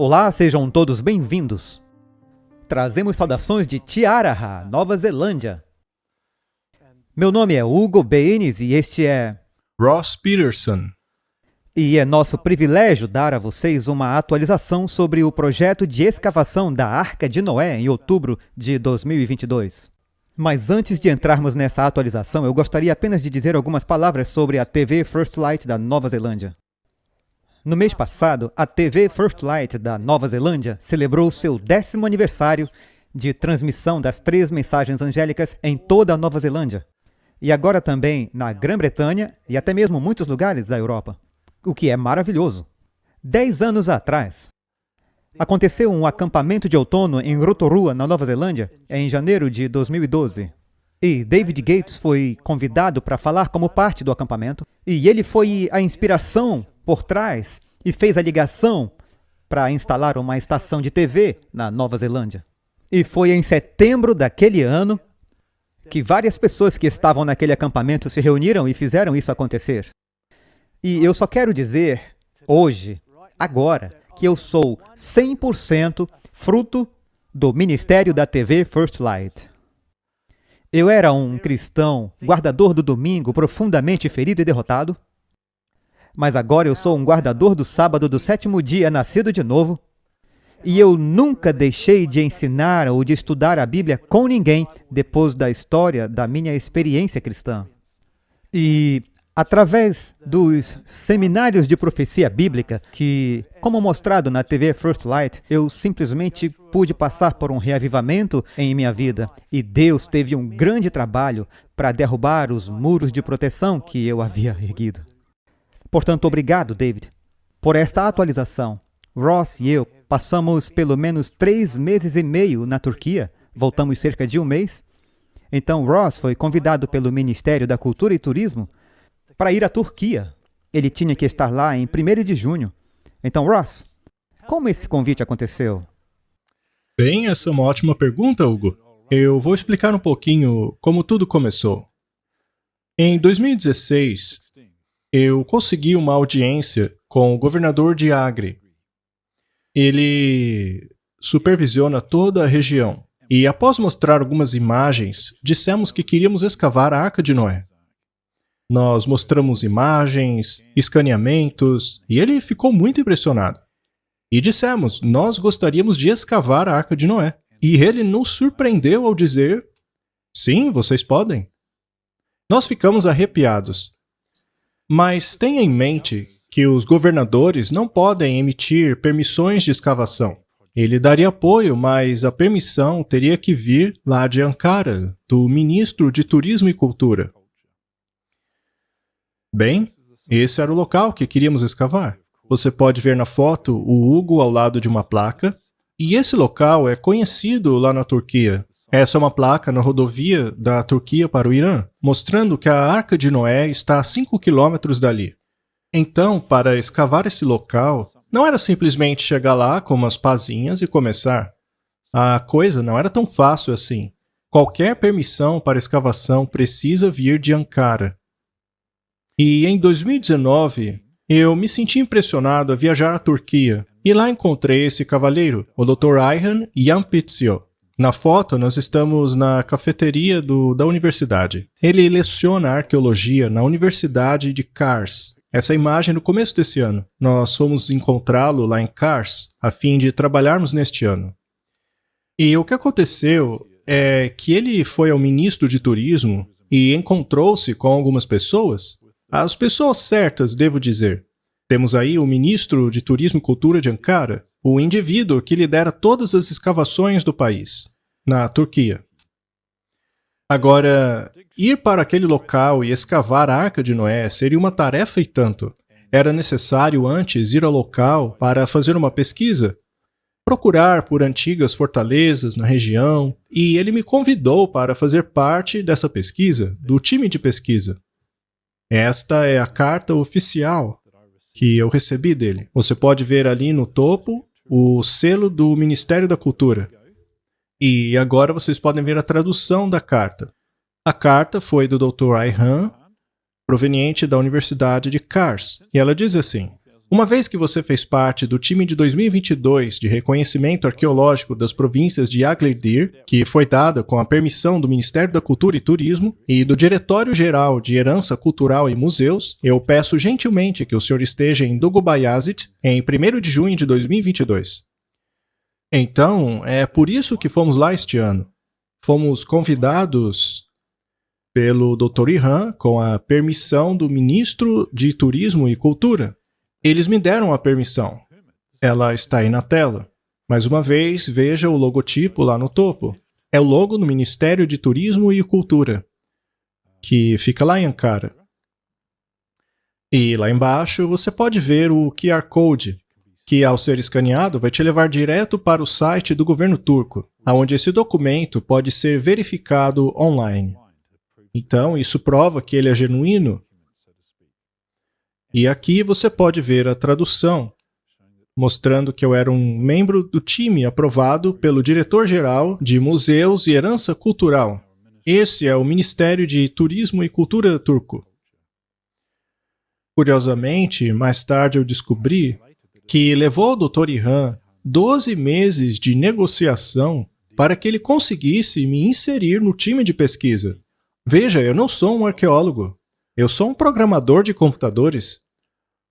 Olá, sejam todos bem-vindos. Trazemos saudações de Tiaraha, Nova Zelândia. Meu nome é Hugo Baines e este é Ross Peterson. E é nosso privilégio dar a vocês uma atualização sobre o projeto de escavação da Arca de Noé em outubro de 2022. Mas antes de entrarmos nessa atualização, eu gostaria apenas de dizer algumas palavras sobre a TV First Light da Nova Zelândia. No mês passado, a TV First Light da Nova Zelândia celebrou seu 10º aniversário de transmissão das 3 mensagens angélicas em toda a Nova Zelândia. E agora também na Grã-Bretanha e até mesmo muitos lugares da Europa. O que é maravilhoso. 10 anos atrás, aconteceu um acampamento de outono em Rotorua, na Nova Zelândia, em janeiro de 2012. E David Gates foi convidado para falar como parte do acampamento. E ele foi a inspiração por trás e fez a ligação para instalar uma estação de TV na Nova Zelândia. E foi em setembro daquele ano que várias pessoas que estavam naquele acampamento se reuniram e fizeram isso acontecer. E eu só quero dizer, hoje, agora, que eu sou 100% fruto do ministério da TV First Light. Eu era um cristão, guardador do domingo, profundamente ferido e derrotado. Mas agora eu sou um guardador do sábado do 7º dia, nascido de novo. E eu nunca deixei de ensinar ou de estudar a Bíblia com ninguém depois da história da minha experiência cristã. E através dos seminários de profecia bíblica, que, como mostrado na TV First Light, eu simplesmente pude passar por um reavivamento em minha vida. E Deus teve um grande trabalho para derrubar os muros de proteção que eu havia erguido. Portanto, obrigado, David, por esta atualização. Ross e eu passamos pelo menos 3 meses e meio na Turquia, voltamos cerca de 1 mês. Então, Ross foi convidado pelo Ministério da Cultura e Turismo para ir à Turquia. Ele tinha que estar lá em 1º de junho. Então, Ross, como esse convite aconteceu? Bem, essa é uma ótima pergunta, Hugo. Eu vou explicar um pouquinho como tudo começou. Em 2016, eu consegui uma audiência com o governador de Agri. Ele supervisiona toda a região. E após mostrar algumas imagens, dissemos que queríamos escavar a Arca de Noé. Nós mostramos imagens, escaneamentos, e ele ficou muito impressionado. E dissemos, nós gostaríamos de escavar a Arca de Noé. E ele nos surpreendeu ao dizer, sim, vocês podem. Nós ficamos arrepiados. Mas tenha em mente que os governadores não podem emitir permissões de escavação. Ele daria apoio, mas a permissão teria que vir lá de Ankara, do ministro de Turismo e Cultura. Bem, esse era o local que queríamos escavar. Você pode ver na foto o Hugo ao lado de uma placa. E esse local é conhecido lá na Turquia. Essa é uma placa na rodovia da Turquia para o Irã, mostrando que a Arca de Noé está a 5 quilômetros dali. Então, para escavar esse local, não era simplesmente chegar lá com umas pazinhas e começar. A coisa não era tão fácil assim. Qualquer permissão para escavação precisa vir de Ankara. E em 2019, eu me senti impressionado a viajar à Turquia, e lá encontrei esse cavalheiro, o Dr. Ayhan Yampitsio. Na foto, nós estamos na cafeteria da universidade. Ele leciona arqueologia na Universidade de Kars. Essa imagem no começo desse ano. Nós fomos encontrá-lo lá em Kars, a fim de trabalharmos neste ano. E o que aconteceu é que ele foi ao ministro de turismo e encontrou-se com algumas pessoas. As pessoas certas, devo dizer. Temos aí o ministro de Turismo e Cultura de Ankara, o indivíduo que lidera todas as escavações do país, na Turquia. Agora, ir para aquele local e escavar a Arca de Noé seria uma tarefa e tanto. Era necessário antes ir ao local para fazer uma pesquisa, procurar por antigas fortalezas na região, e ele me convidou para fazer parte dessa pesquisa, do time de pesquisa. Esta é a carta oficial que eu recebi dele. Você pode ver ali no topo o selo do Ministério da Cultura. E agora vocês podem ver a tradução da carta. A carta foi do Dr. Ayhan, proveniente da Universidade de Kars. E ela diz assim: Uma vez que você fez parte do time de 2022 de reconhecimento arqueológico das províncias de Agladir, que foi dada com a permissão do Ministério da Cultura e Turismo e do Diretório-Geral de Herança Cultural e Museus, eu peço gentilmente que o senhor esteja em Dugubayazit em 1º de junho de 2022. Então, é por isso que fomos lá este ano. Fomos convidados pelo Dr. Ihan com a permissão do Ministro de Turismo e Cultura. Eles me deram a permissão. Ela está aí na tela. Mais uma vez, veja o logotipo lá no topo. É o logo do Ministério de Turismo e Cultura, que fica lá em Ankara. E lá embaixo você pode ver o QR Code, que ao ser escaneado vai te levar direto para o site do governo turco, onde esse documento pode ser verificado online. Então, isso prova que ele é genuíno. E aqui você pode ver a tradução, mostrando que eu era um membro do time aprovado pelo Diretor-Geral de Museus e Herança Cultural. Esse é o Ministério de Turismo e Cultura turco. Curiosamente, mais tarde eu descobri que levou ao Dr. Ihan 12 meses de negociação para que ele conseguisse me inserir no time de pesquisa. Veja, eu não sou um arqueólogo. Eu sou um programador de computadores.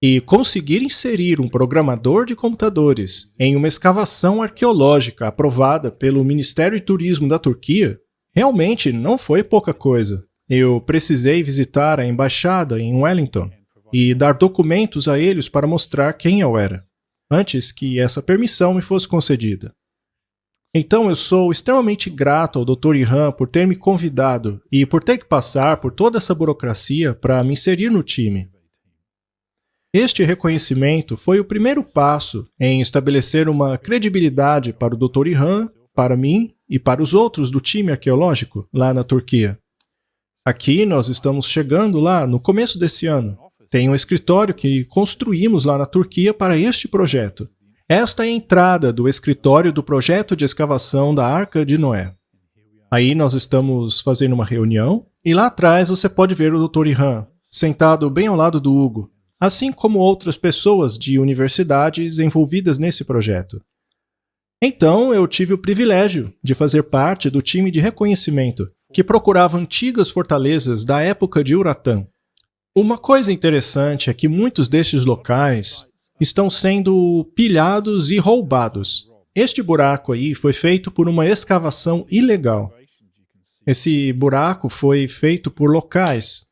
E conseguir inserir um programador de computadores em uma escavação arqueológica aprovada pelo Ministério de Turismo da Turquia realmente não foi pouca coisa. Eu precisei visitar a embaixada em Wellington e dar documentos a eles para mostrar quem eu era, antes que essa permissão me fosse concedida. Então eu sou extremamente grato ao Dr. Ihan por ter me convidado e por ter que passar por toda essa burocracia para me inserir no time. Este reconhecimento foi o primeiro passo em estabelecer uma credibilidade para o Dr. Ihan, para mim e para os outros do time arqueológico lá na Turquia. Aqui nós estamos chegando lá no começo desse ano. Tem um escritório que construímos lá na Turquia para este projeto. Esta é a entrada do escritório do projeto de escavação da Arca de Noé. Aí nós estamos fazendo uma reunião e lá atrás você pode ver o Dr. Ihan, sentado bem ao lado do Hugo, assim como outras pessoas de universidades envolvidas nesse projeto. Então eu tive o privilégio de fazer parte do time de reconhecimento que procurava antigas fortalezas da época de Uratã. Uma coisa interessante é que muitos destes locais estão sendo pilhados e roubados. Este buraco aí foi feito por uma escavação ilegal. Esse buraco foi feito por locais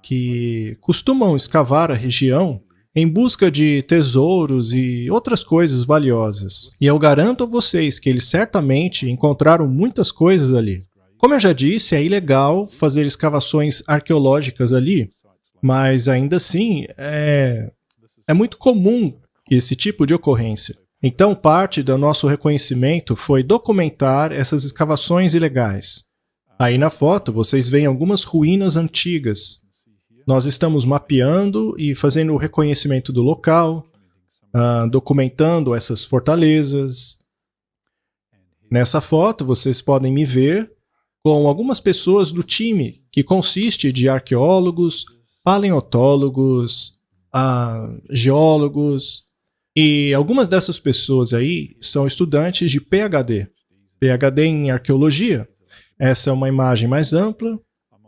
que costumam escavar a região em busca de tesouros e outras coisas valiosas. E eu garanto a vocês que eles certamente encontraram muitas coisas ali. Como eu já disse, é ilegal fazer escavações arqueológicas ali, mas ainda assim é muito comum esse tipo de ocorrência. Então, parte do nosso reconhecimento foi documentar essas escavações ilegais. Aí na foto vocês veem algumas ruínas antigas. Nós estamos mapeando e fazendo o reconhecimento do local, documentando essas fortalezas. Nessa foto vocês podem me ver com algumas pessoas do time, que consiste de arqueólogos, paleontólogos, geólogos, e algumas dessas pessoas aí são estudantes de PhD em arqueologia. Essa é uma imagem mais ampla,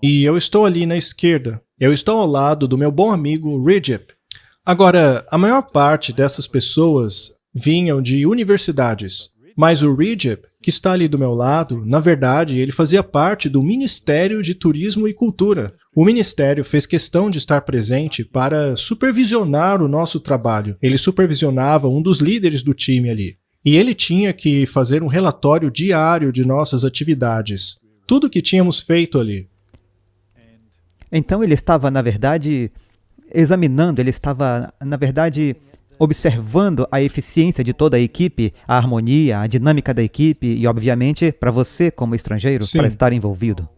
e eu estou ali na esquerda. Eu estou ao lado do meu bom amigo Recep. Agora, a maior parte dessas pessoas vinham de universidades, mas o Recep, que está ali do meu lado, na verdade, ele fazia parte do Ministério de Turismo e Cultura. O Ministério fez questão de estar presente para supervisionar o nosso trabalho. Ele supervisionava um dos líderes do time ali. E ele tinha que fazer um relatório diário de nossas atividades. Tudo que tínhamos feito ali. Então ele estava, na verdade, examinando, ele estava, na verdade, observando a eficiência de toda a equipe, a harmonia, a dinâmica da equipe e, obviamente, para você, como estrangeiro, Sim, para estar envolvido.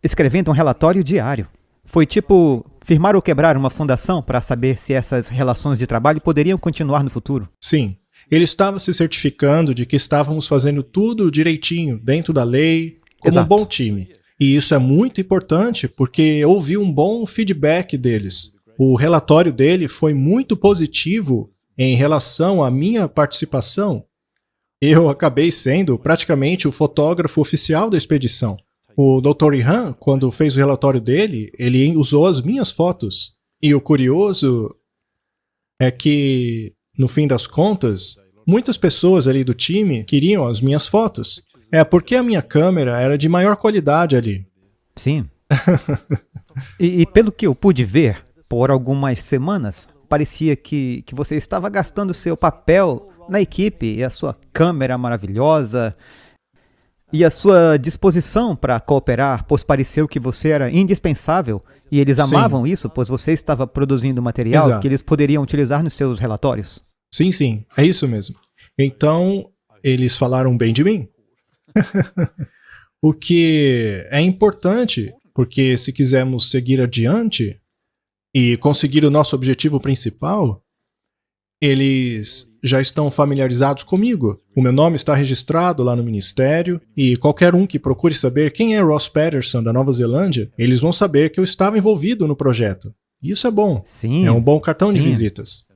Escrevendo um relatório diário. Foi tipo firmar ou quebrar uma fundação para saber se essas relações de trabalho poderiam continuar no futuro. Sim. Ele estava se certificando de que estávamos fazendo tudo direitinho, dentro da lei, como Exato. um bom time. E isso é muito importante porque houve um bom feedback deles. o relatório dele foi muito positivo em relação à minha participação. Eu acabei sendo praticamente o fotógrafo oficial da expedição. O Dr. Ihan, quando fez o relatório dele, ele usou as minhas fotos. E o curioso é que, no fim das contas, muitas pessoas ali do time queriam as minhas fotos. É porque a minha câmera era de maior qualidade ali. Sim. E pelo que eu pude ver, por algumas semanas, parecia que você estava gastando seu papel na equipe e a sua câmera maravilhosa e a sua disposição para cooperar, pois pareceu que você era indispensável e eles Sim. amavam isso, pois você estava produzindo material Exato. que eles poderiam utilizar nos seus relatórios. Sim, é isso mesmo. Então, eles falaram bem de mim. O que é importante, porque se quisermos seguir adiante e conseguir o nosso objetivo principal, eles já estão familiarizados comigo. O meu nome está registrado lá no Ministério e qualquer um que procure saber quem é Ross Patterson da Nova Zelândia, eles vão saber que eu estava envolvido no projeto. Isso é bom. Sim. É um bom cartão de Sim. visitas.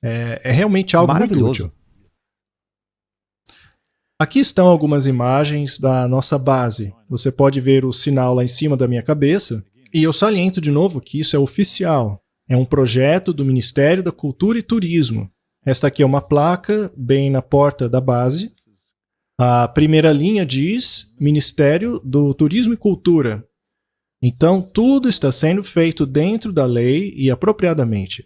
É realmente algo muito Maravilhoso. útil. Aqui estão algumas imagens da nossa base. Você pode ver o sinal lá em cima da minha cabeça. E eu saliento de novo que isso é oficial. É um projeto do Ministério da Cultura e Turismo. Esta aqui é uma placa bem na porta da base. A primeira linha diz Ministério do Turismo e Cultura. Então, tudo está sendo feito dentro da lei e apropriadamente.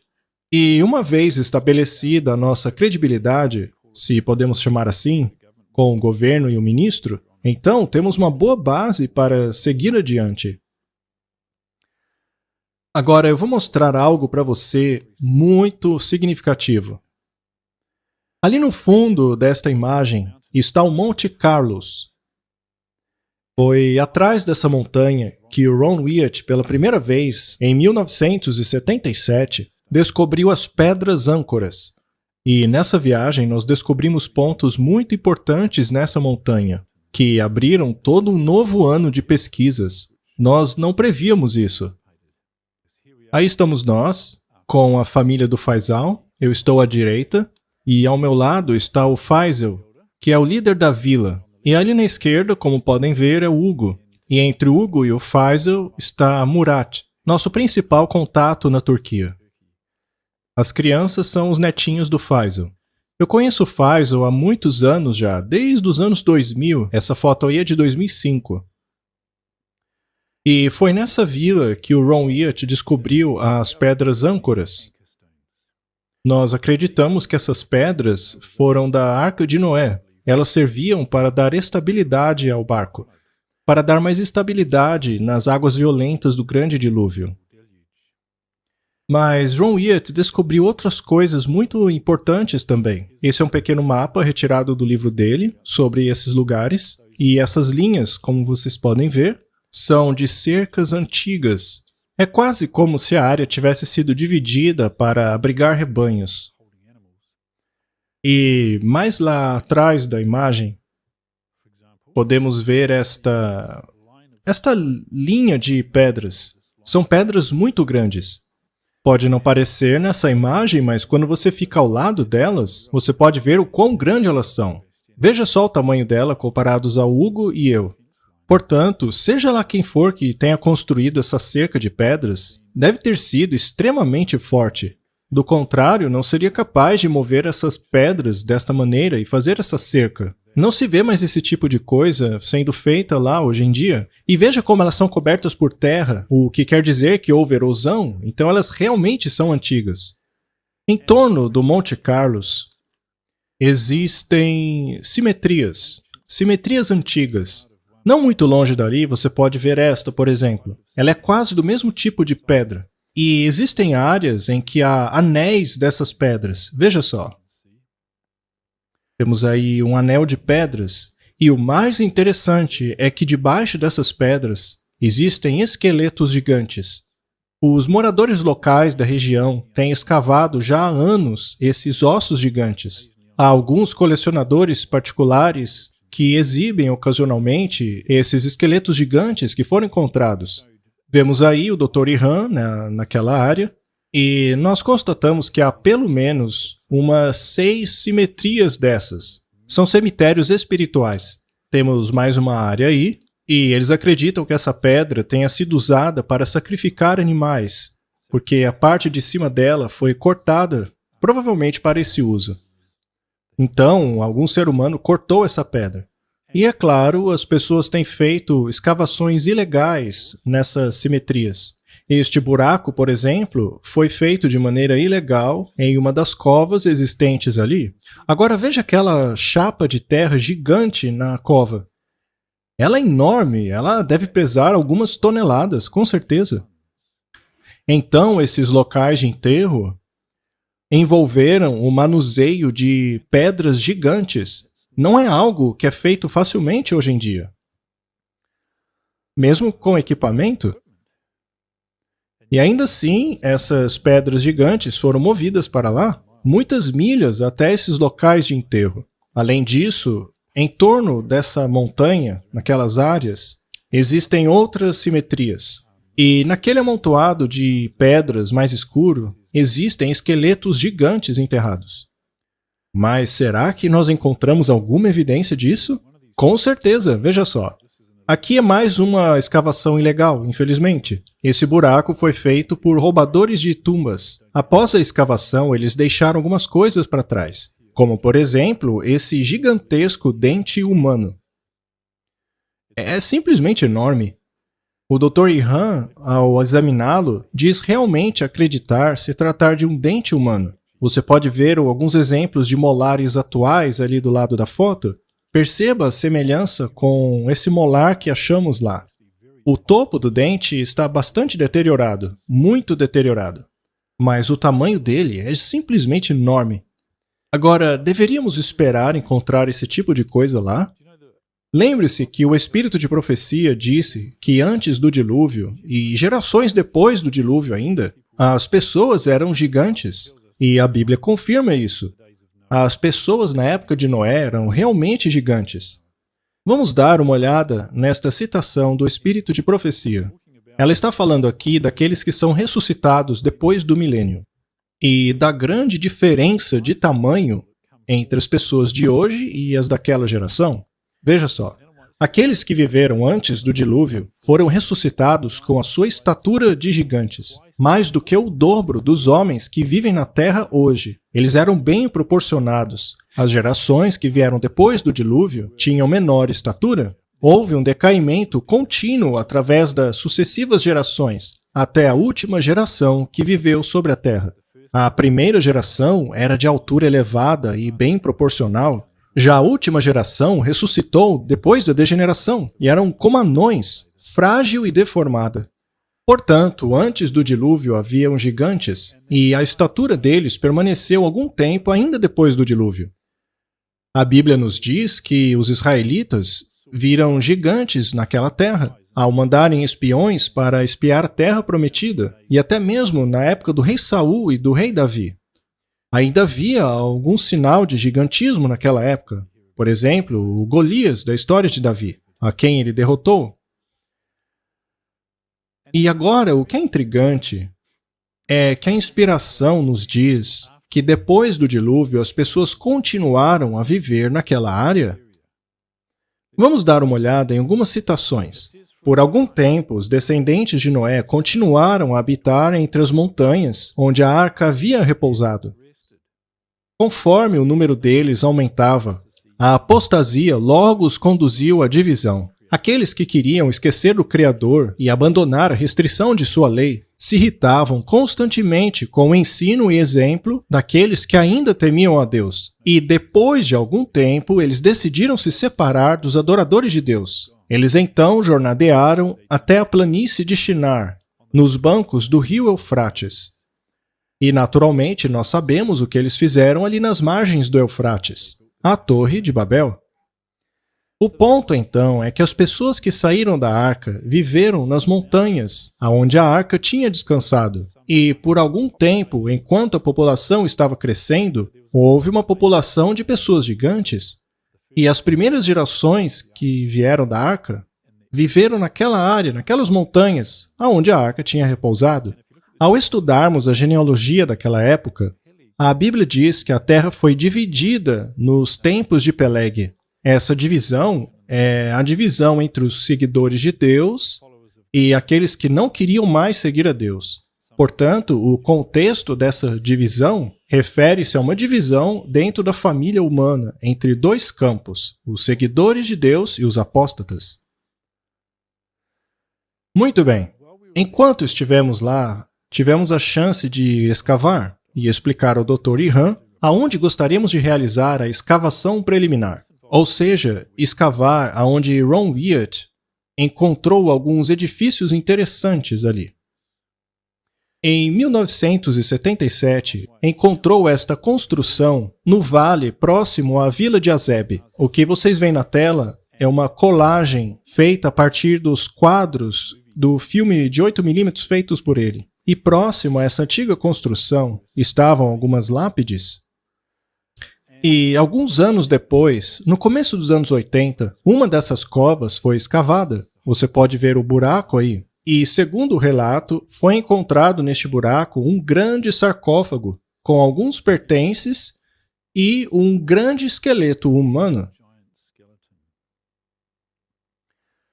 E uma vez estabelecida a nossa credibilidade, se podemos chamar assim, com o governo e o ministro, então temos uma boa base para seguir adiante. Agora eu vou mostrar algo para você muito significativo. Ali no fundo desta imagem está o Monte Carlos. Foi atrás dessa montanha que o Ron Wyatt, pela primeira vez, em 1977, descobriu as Pedras Âncoras. E nessa viagem nós descobrimos pontos muito importantes nessa montanha, que abriram todo um novo ano de pesquisas. Nós não prevíamos isso. Aí estamos nós, com a família do Faisal, eu estou à direita, e ao meu lado está o Faisal, que é o líder da vila. E ali na esquerda, como podem ver, é o Hugo. E entre o Hugo e o Faisal está Murat, nosso principal contato na Turquia. As crianças são os netinhos do Faisal. Eu conheço o Faisal há muitos anos já, desde os anos 2000. Essa foto aí é de 2005. E foi nessa vila que o Ron Wyatt descobriu as Pedras Âncoras. Nós acreditamos que essas pedras foram da Arca de Noé. Elas serviam para dar estabilidade ao barco, para dar mais estabilidade nas águas violentas do grande dilúvio. Mas Ron Wyatt descobriu outras coisas muito importantes também. Esse é um pequeno mapa retirado do livro dele sobre esses lugares. E essas linhas, como vocês podem ver, são de cercas antigas. É quase como se a área tivesse sido dividida para abrigar rebanhos. E mais lá atrás da imagem, podemos ver esta linha de pedras. São pedras muito grandes. Pode não parecer nessa imagem, mas quando você fica ao lado delas, você pode ver o quão grande elas são. Veja só o tamanho dela comparados ao Hugo e eu. Portanto, seja lá quem for que tenha construído essa cerca de pedras, deve ter sido extremamente forte. Do contrário, não seria capaz de mover essas pedras desta maneira e fazer essa cerca. Não se vê mais esse tipo de coisa sendo feita lá hoje em dia. E veja como elas são cobertas por terra, o que quer dizer que houve erosão, então elas realmente são antigas. Em torno do Monte Carlos, existem simetrias antigas. Não muito longe dali, você pode ver esta, por exemplo. Ela é quase do mesmo tipo de pedra. E existem áreas em que há anéis dessas pedras. Veja só. Temos aí um anel de pedras. E o mais interessante é que debaixo dessas pedras existem esqueletos gigantes. Os moradores locais da região têm escavado já há anos esses ossos gigantes. Há alguns colecionadores particulares que exibem ocasionalmente esses esqueletos gigantes que foram encontrados. Vemos aí o Dr. Ihan naquela área, E nós constatamos que há pelo menos umas 6 simetrias dessas. São cemitérios espirituais. Temos mais uma área aí, e eles acreditam que essa pedra tenha sido usada para sacrificar animais, porque a parte de cima dela foi cortada, provavelmente para esse uso. Então, algum ser humano cortou essa pedra. E é claro, as pessoas têm feito escavações ilegais nessas simetrias. Este buraco, por exemplo, foi feito de maneira ilegal em uma das covas existentes ali. Agora veja aquela chapa de terra gigante na cova. Ela é enorme, ela deve pesar algumas toneladas, com certeza. Então, esses locais de enterro envolveram o manuseio de pedras gigantes. Não é algo que é feito facilmente hoje em dia. Mesmo com equipamento. E ainda assim, essas pedras gigantes foram movidas para lá, muitas milhas até esses locais de enterro. Além disso, em torno dessa montanha, naquelas áreas, existem outras simetrias. E naquele amontoado de pedras mais escuro, existem esqueletos gigantes enterrados. Mas será que nós encontramos alguma evidência disso? Com certeza, veja só. Aqui é mais uma escavação ilegal, infelizmente. Esse buraco foi feito por roubadores de tumbas. Após a escavação, eles deixaram algumas coisas para trás, como, por exemplo, esse gigantesco dente humano. É simplesmente enorme. O Dr. Ihan, ao examiná-lo, diz realmente acreditar se tratar de um dente humano. Você pode ver alguns exemplos de molares atuais ali do lado da foto. Perceba a semelhança com esse molar que achamos lá. O topo do dente está bastante deteriorado, muito deteriorado. Mas o tamanho dele é simplesmente enorme. Agora, deveríamos esperar encontrar esse tipo de coisa lá? Lembre-se que o espírito de profecia disse que antes do dilúvio, e gerações depois do dilúvio ainda, as pessoas eram gigantes. E a Bíblia confirma isso. As pessoas na época de Noé eram realmente gigantes. Vamos dar uma olhada nesta citação do espírito de profecia. Ela está falando aqui daqueles que são ressuscitados depois do milênio e da grande diferença de tamanho entre as pessoas de hoje e as daquela geração. Veja só, aqueles que viveram antes do dilúvio foram ressuscitados com a sua estatura de gigantes, mais do que o dobro dos homens que vivem na Terra hoje. Eles eram bem proporcionados. As gerações que vieram depois do dilúvio tinham menor estatura. Houve um decaimento contínuo através das sucessivas gerações, até a última geração que viveu sobre a Terra. A primeira geração era de altura elevada e bem proporcional. Já a última geração ressuscitou depois da degeneração e eram como anões, frágil e deformada. Portanto, antes do dilúvio haviam gigantes, e a estatura deles permaneceu algum tempo ainda depois do dilúvio. A Bíblia nos diz que os israelitas viram gigantes naquela terra, ao mandarem espiões para espiar a terra prometida, e até mesmo na época do rei Saul e do rei Davi. Ainda havia algum sinal de gigantismo naquela época. Por exemplo, o Golias da história de Davi, a quem ele derrotou. E agora, o que é intrigante é que a inspiração nos diz que depois do dilúvio as pessoas continuaram a viver naquela área. Vamos dar uma olhada em algumas citações. Por algum tempo, os descendentes de Noé continuaram a habitar entre as montanhas onde a arca havia repousado. Conforme o número deles aumentava, a apostasia logo os conduziu à divisão. Aqueles que queriam esquecer o Criador e abandonar a restrição de sua lei se irritavam constantemente com o ensino e exemplo daqueles que ainda temiam a Deus. E depois de algum tempo, eles decidiram se separar dos adoradores de Deus. Eles então jornadearam até a planície de Shinar, nos bancos do rio Eufrates. E naturalmente nós sabemos o que eles fizeram ali nas margens do Eufrates, a Torre de Babel. O ponto, então, é que as pessoas que saíram da arca viveram nas montanhas, aonde a arca tinha descansado. E, por algum tempo, enquanto a população estava crescendo, houve uma população de pessoas gigantes. E as primeiras gerações que vieram da arca viveram naquela área, naquelas montanhas, aonde a arca tinha repousado. Ao estudarmos a genealogia daquela época, a Bíblia diz que a terra foi dividida nos tempos de Peleg. Essa divisão é a divisão entre os seguidores de Deus e aqueles que não queriam mais seguir a Deus. Portanto, o contexto dessa divisão refere-se a uma divisão dentro da família humana entre dois campos, os seguidores de Deus e os apóstatas. Muito bem. Enquanto estivemos lá, tivemos a chance de escavar e explicar ao Dr. Ihan aonde gostaríamos de realizar a escavação preliminar. Ou seja, escavar aonde Ron Wyatt encontrou alguns edifícios interessantes ali. Em 1977, encontrou esta construção no vale próximo à Vila de Azeb. O que vocês veem na tela é uma colagem feita a partir dos quadros do filme de 8mm feitos por ele. E próximo a essa antiga construção estavam algumas lápides. E alguns anos depois, no começo dos anos 80, uma dessas covas foi escavada. Você pode ver o buraco aí. E, segundo o relato, foi encontrado neste buraco um grande sarcófago com alguns pertences e um grande esqueleto humano.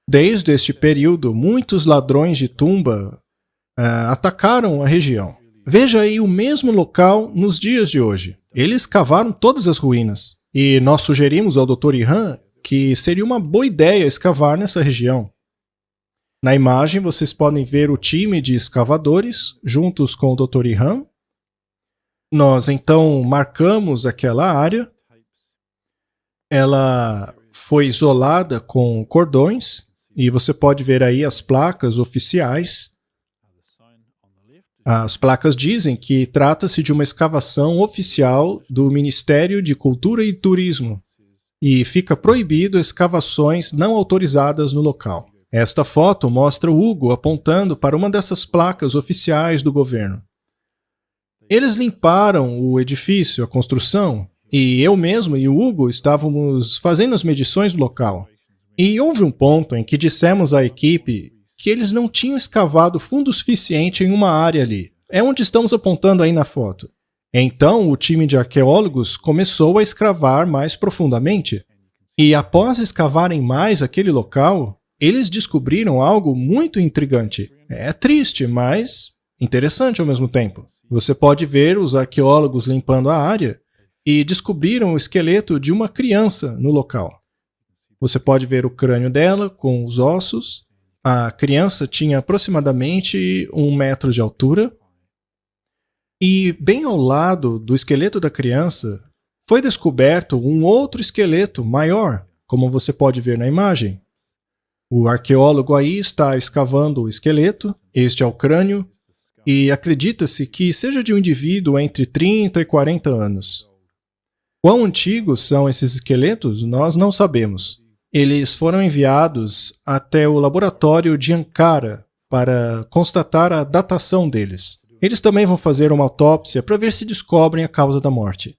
Desde este período, muitos ladrões de tumba atacaram a região. Veja aí o mesmo local nos dias de hoje. Eles cavaram todas as ruínas. E nós sugerimos ao Dr. Ihan que seria uma boa ideia escavar nessa região. Na imagem, vocês podem ver o time de escavadores, juntos com o Dr. Ihan. Nós, então, marcamos aquela área. Ela foi isolada com cordões, e você pode ver aí as placas oficiais. As placas dizem que trata-se de uma escavação oficial do Ministério de Cultura e Turismo, e fica proibido escavações não autorizadas no local. Esta foto mostra o Hugo apontando para uma dessas placas oficiais do governo. Eles limparam o edifício, a construção, e eu mesmo e o Hugo estávamos fazendo as medições do local. E houve um ponto em que dissemos à equipe que eles não tinham escavado fundo suficiente em uma área ali. É onde estamos apontando aí na foto. Então, o time de arqueólogos começou a escavar mais profundamente. E após escavarem mais aquele local, eles descobriram algo muito intrigante. É triste, mas interessante ao mesmo tempo. Você pode ver os arqueólogos limpando a área e descobriram o esqueleto de uma criança no local. Você pode ver o crânio dela com os ossos. A criança tinha aproximadamente 1 metro de altura. E bem ao lado do esqueleto da criança foi descoberto um outro esqueleto maior, como você pode ver na imagem. O arqueólogo aí está escavando o esqueleto, este é o crânio, e acredita-se que seja de um indivíduo entre 30 e 40 anos. Quão antigos são esses esqueletos, nós não sabemos. Eles foram enviados até o laboratório de Ankara para constatar a datação deles. Eles também vão fazer uma autópsia para ver se descobrem a causa da morte.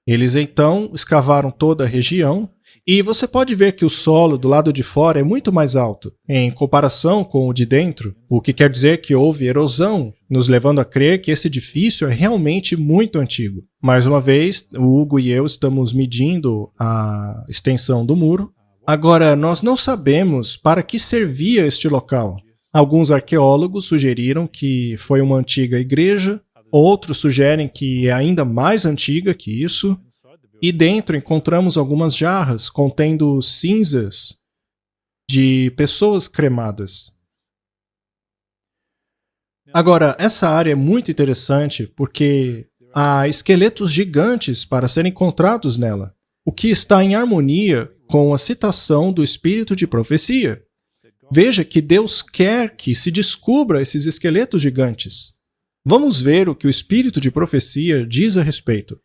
Eles então escavaram toda a região e você pode ver que o solo do lado de fora é muito mais alto em comparação com o de dentro, o que quer dizer que houve erosão, nos levando a crer que esse edifício é realmente muito antigo. Mais uma vez, o Hugo e eu estamos medindo a extensão do muro. Agora, nós não sabemos para que servia este local. Alguns arqueólogos sugeriram que foi uma antiga igreja, outros sugerem que é ainda mais antiga que isso, e dentro encontramos algumas jarras contendo cinzas de pessoas cremadas. Agora, essa área é muito interessante porque há esqueletos gigantes para serem encontrados nela, o que está em harmonia com a citação do espírito de profecia. Veja que Deus quer que se descubra esses esqueletos gigantes. Vamos ver o que o espírito de profecia diz a respeito.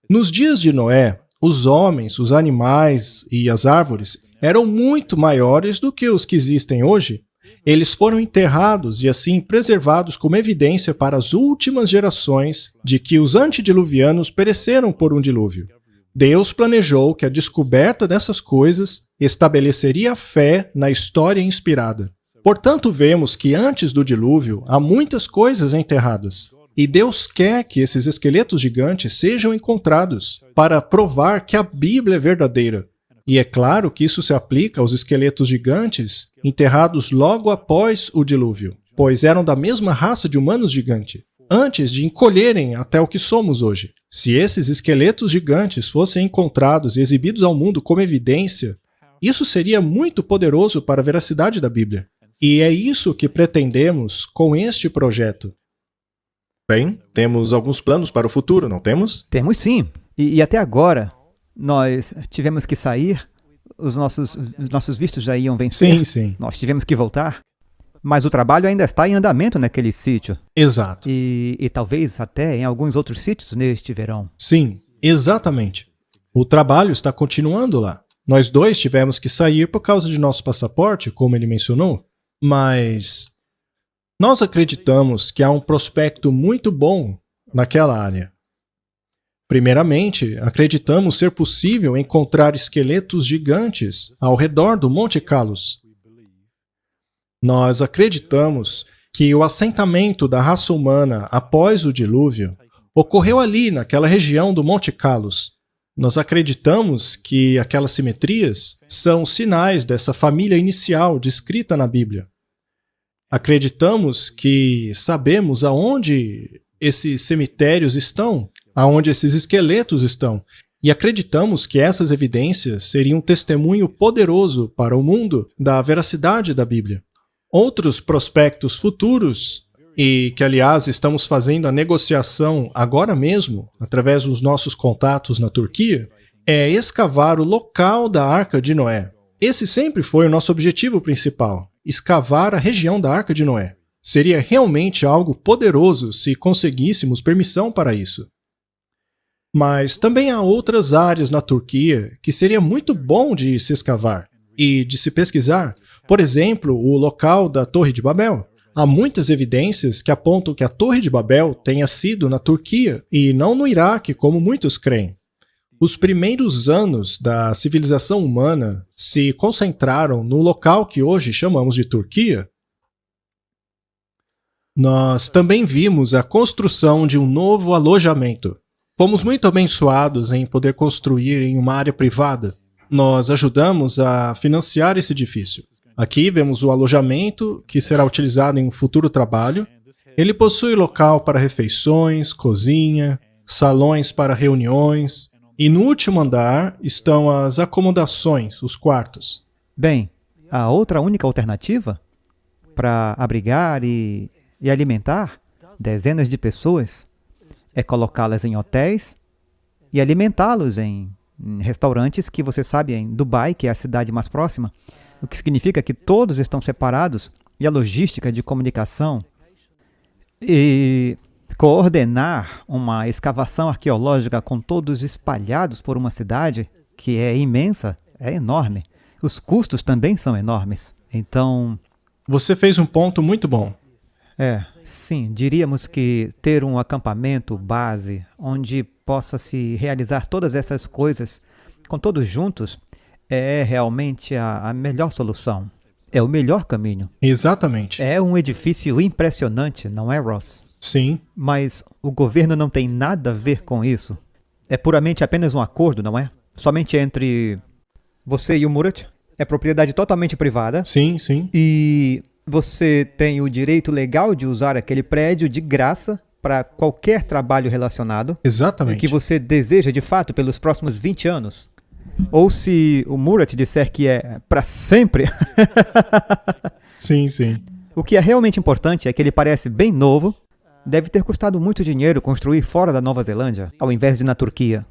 Nos dias de Noé, os homens, os animais e as árvores eram muito maiores do que os que existem hoje. Eles foram enterrados e assim preservados como evidência para as últimas gerações de que os antediluvianos pereceram por um dilúvio. Deus planejou que a descoberta dessas coisas estabeleceria a fé na história inspirada. Portanto, vemos que antes do dilúvio há muitas coisas enterradas. E Deus quer que esses esqueletos gigantes sejam encontrados para provar que a Bíblia é verdadeira. E é claro que isso se aplica aos esqueletos gigantes enterrados logo após o dilúvio, pois eram da mesma raça de humanos gigante, antes de encolherem até o que somos hoje. Se esses esqueletos gigantes fossem encontrados e exibidos ao mundo como evidência, isso seria muito poderoso para a veracidade da Bíblia. E é isso que pretendemos com este projeto. Bem, temos alguns planos para o futuro, não temos? Temos sim. E até agora, nós tivemos que sair, os nossos vistos já iam vencer. Sim, sim. Nós tivemos que voltar. Mas o trabalho ainda está em andamento naquele sítio. Exato. E talvez até em alguns outros sítios neste verão. Sim, exatamente. O trabalho está continuando lá. Nós dois tivemos que sair por causa de nosso passaporte, como ele mencionou, mas nós acreditamos que há um prospecto muito bom naquela área. Primeiramente, acreditamos ser possível encontrar esqueletos gigantes ao redor do Monte Calos. Nós acreditamos que o assentamento da raça humana após o dilúvio ocorreu ali, naquela região do Monte Calos. Nós acreditamos que aquelas simetrias são sinais dessa família inicial descrita na Bíblia. Acreditamos que sabemos aonde esses cemitérios estão, aonde esses esqueletos estão, e acreditamos que essas evidências seriam um testemunho poderoso para o mundo da veracidade da Bíblia. Outros prospectos futuros, e que aliás estamos fazendo a negociação agora mesmo, através dos nossos contatos na Turquia, é escavar o local da Arca de Noé. Esse sempre foi o nosso objetivo principal, escavar a região da Arca de Noé. Seria realmente algo poderoso se conseguíssemos permissão para isso. Mas também há outras áreas na Turquia que seria muito bom de se escavar e de se pesquisar. Por exemplo, o local da Torre de Babel. Há muitas evidências que apontam que a Torre de Babel tenha sido na Turquia e não no Iraque, como muitos creem. Os primeiros anos da civilização humana se concentraram no local que hoje chamamos de Turquia. Nós também vimos a construção de um novo alojamento. Fomos muito abençoados em poder construir em uma área privada. Nós ajudamos a financiar esse edifício. Aqui vemos o alojamento, que será utilizado em um futuro trabalho. Ele possui local para refeições, cozinha, salões para reuniões. E no último andar estão as acomodações, os quartos. Bem, a outra única alternativa para abrigar e alimentar dezenas de pessoas é colocá-las em hotéis e alimentá-los em restaurantes que você sabe, em Dubai, que é a cidade mais próxima, o que significa que todos estão separados e a logística de comunicação e coordenar uma escavação arqueológica com todos espalhados por uma cidade que é imensa, é enorme. Os custos também são enormes. Então... Você fez um ponto muito bom. Sim, diríamos que ter um acampamento base onde possa se realizar todas essas coisas com todos juntos é realmente a melhor solução. É o melhor caminho. Exatamente. É um edifício impressionante, não é, Ross? Sim. Mas o governo não tem nada a ver com isso. É puramente apenas um acordo, não é? Somente entre você e o Murat. É propriedade totalmente privada. Sim, sim. E você tem o direito legal de usar aquele prédio de graça para qualquer trabalho relacionado. Exatamente. Que você deseja de fato pelos próximos 20 anos. Ou se o Murat disser que é para sempre. Sim, sim. O que é realmente importante é que ele parece bem novo. Deve ter custado muito dinheiro construir fora da Nova Zelândia, ao invés de na Turquia.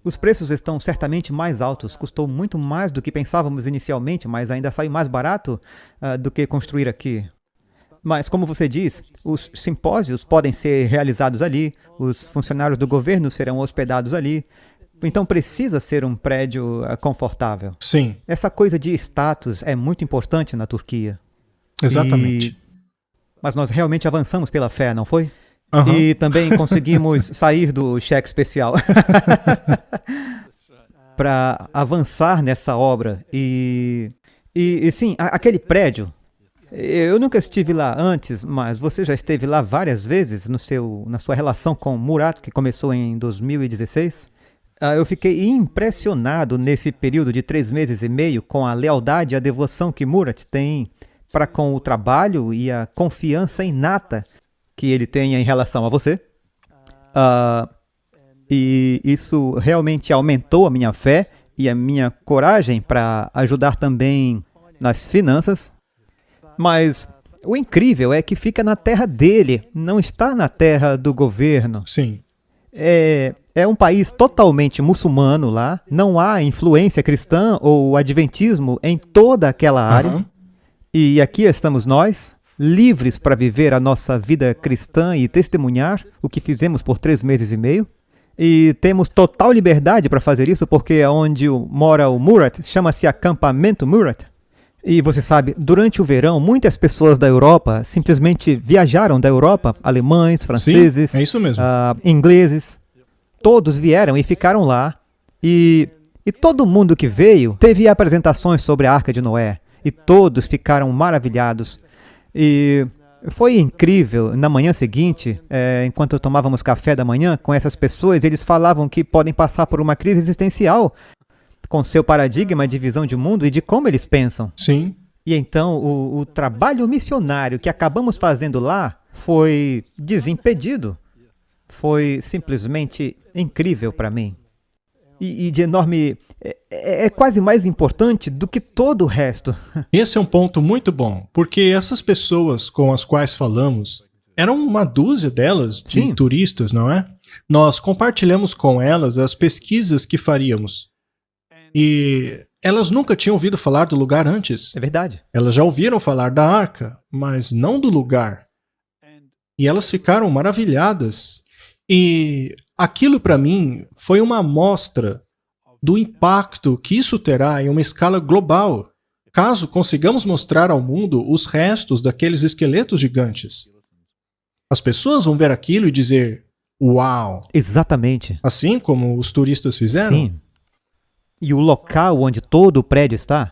Os preços estão certamente mais altos, custou muito mais do que pensávamos inicialmente, mas ainda saiu mais barato do que construir aqui. Mas, como você diz, os simpósios podem ser realizados ali, os funcionários do governo serão hospedados ali, então precisa ser um prédio confortável. Sim. Essa coisa de status é muito importante na Turquia. Exatamente. Mas nós realmente avançamos pela fé, não foi? Uhum. E também conseguimos sair do cheque especial para avançar nessa obra. E sim, aquele prédio Eu nunca estive lá antes, mas você já esteve lá várias vezes na sua relação com Murat, que começou em 2016. Eu fiquei impressionado nesse período de 3 meses e meio com a lealdade e a devoção que Murat tem para com o trabalho e a confiança inata que ele tem em relação a você. E isso realmente aumentou a minha fé e a minha coragem para ajudar também nas finanças. Mas o incrível é que fica na terra dele, não está na terra do governo. Sim. É um país totalmente muçulmano lá, não há influência cristã ou adventismo em toda aquela área. E aqui estamos nós, livres para viver a nossa vida cristã e testemunhar o que fizemos por 3 meses e meio. E temos total liberdade para fazer isso, porque onde mora o Murat chama-se Acampamento Murat. E você sabe, durante o verão, muitas pessoas da Europa simplesmente viajaram da Europa, alemães, franceses, sim, é isso mesmo. Ingleses. Todos vieram e ficaram lá. E todo mundo que veio teve apresentações sobre a Arca de Noé. E todos ficaram maravilhados. E foi incrível. Na manhã seguinte, enquanto tomávamos café da manhã com essas pessoas, eles falavam que podem passar por uma crise existencial com seu paradigma de visão de mundo e de como eles pensam. Sim. E então o trabalho missionário que acabamos fazendo lá foi desimpedido. Foi simplesmente incrível para mim. E de enorme... É quase mais importante do que todo o resto. Esse é um ponto muito bom, porque essas pessoas com as quais falamos, eram uma dúzia delas de Sim. turistas, não é? Nós compartilhamos com elas as pesquisas que faríamos. E elas nunca tinham ouvido falar do lugar antes. É verdade. Elas já ouviram falar da arca, mas não do lugar. E elas ficaram maravilhadas. E aquilo para mim foi uma amostra do impacto que isso terá em uma escala global, caso consigamos mostrar ao mundo os restos daqueles esqueletos gigantes. As pessoas vão ver aquilo e dizer, uau! Exatamente. Assim como os turistas fizeram? Sim. E o local onde todo o prédio está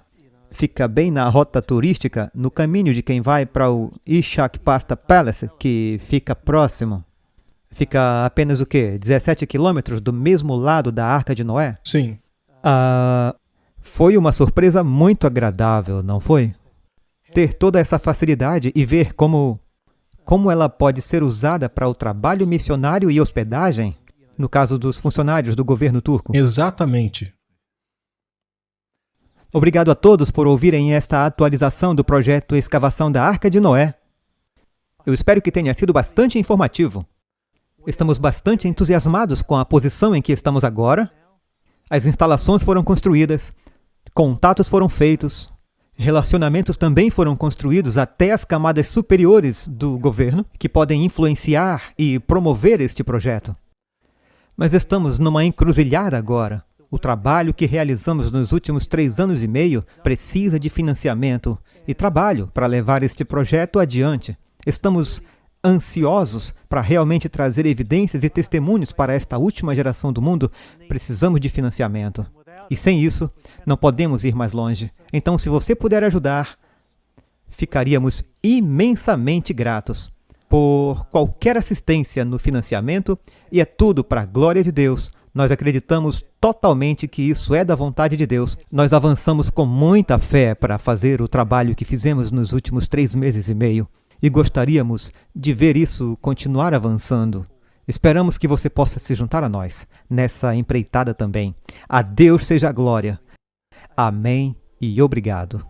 fica bem na rota turística, no caminho de quem vai para o Ishak Pasta Palace, que fica próximo. Fica apenas o quê? 17 quilômetros do mesmo lado da Arca de Noé? Sim. Foi uma surpresa muito agradável, não foi? Ter toda essa facilidade e ver como ela pode ser usada para o trabalho missionário e hospedagem, no caso dos funcionários do governo turco. Exatamente. Obrigado a todos por ouvirem esta atualização do projeto Escavação da Arca de Noé. Eu espero que tenha sido bastante informativo. Estamos bastante entusiasmados com a posição em que estamos agora. As instalações foram construídas, contatos foram feitos, relacionamentos também foram construídos até as camadas superiores do governo, que podem influenciar e promover este projeto. Mas estamos numa encruzilhada agora. O trabalho que realizamos nos últimos 3 anos e meio precisa de financiamento e trabalho para levar este projeto adiante. Estamos ansiosos para realmente trazer evidências e testemunhos para esta última geração do mundo. Precisamos de financiamento. E sem isso, não podemos ir mais longe. Então, se você puder ajudar, ficaríamos imensamente gratos por qualquer assistência no financiamento, e é tudo para a glória de Deus. Nós acreditamos totalmente que isso é da vontade de Deus. Nós avançamos com muita fé para fazer o trabalho que fizemos nos últimos 3 meses e meio. E gostaríamos de ver isso continuar avançando. Esperamos que você possa se juntar a nós nessa empreitada também. A Deus seja a glória. Amém e obrigado.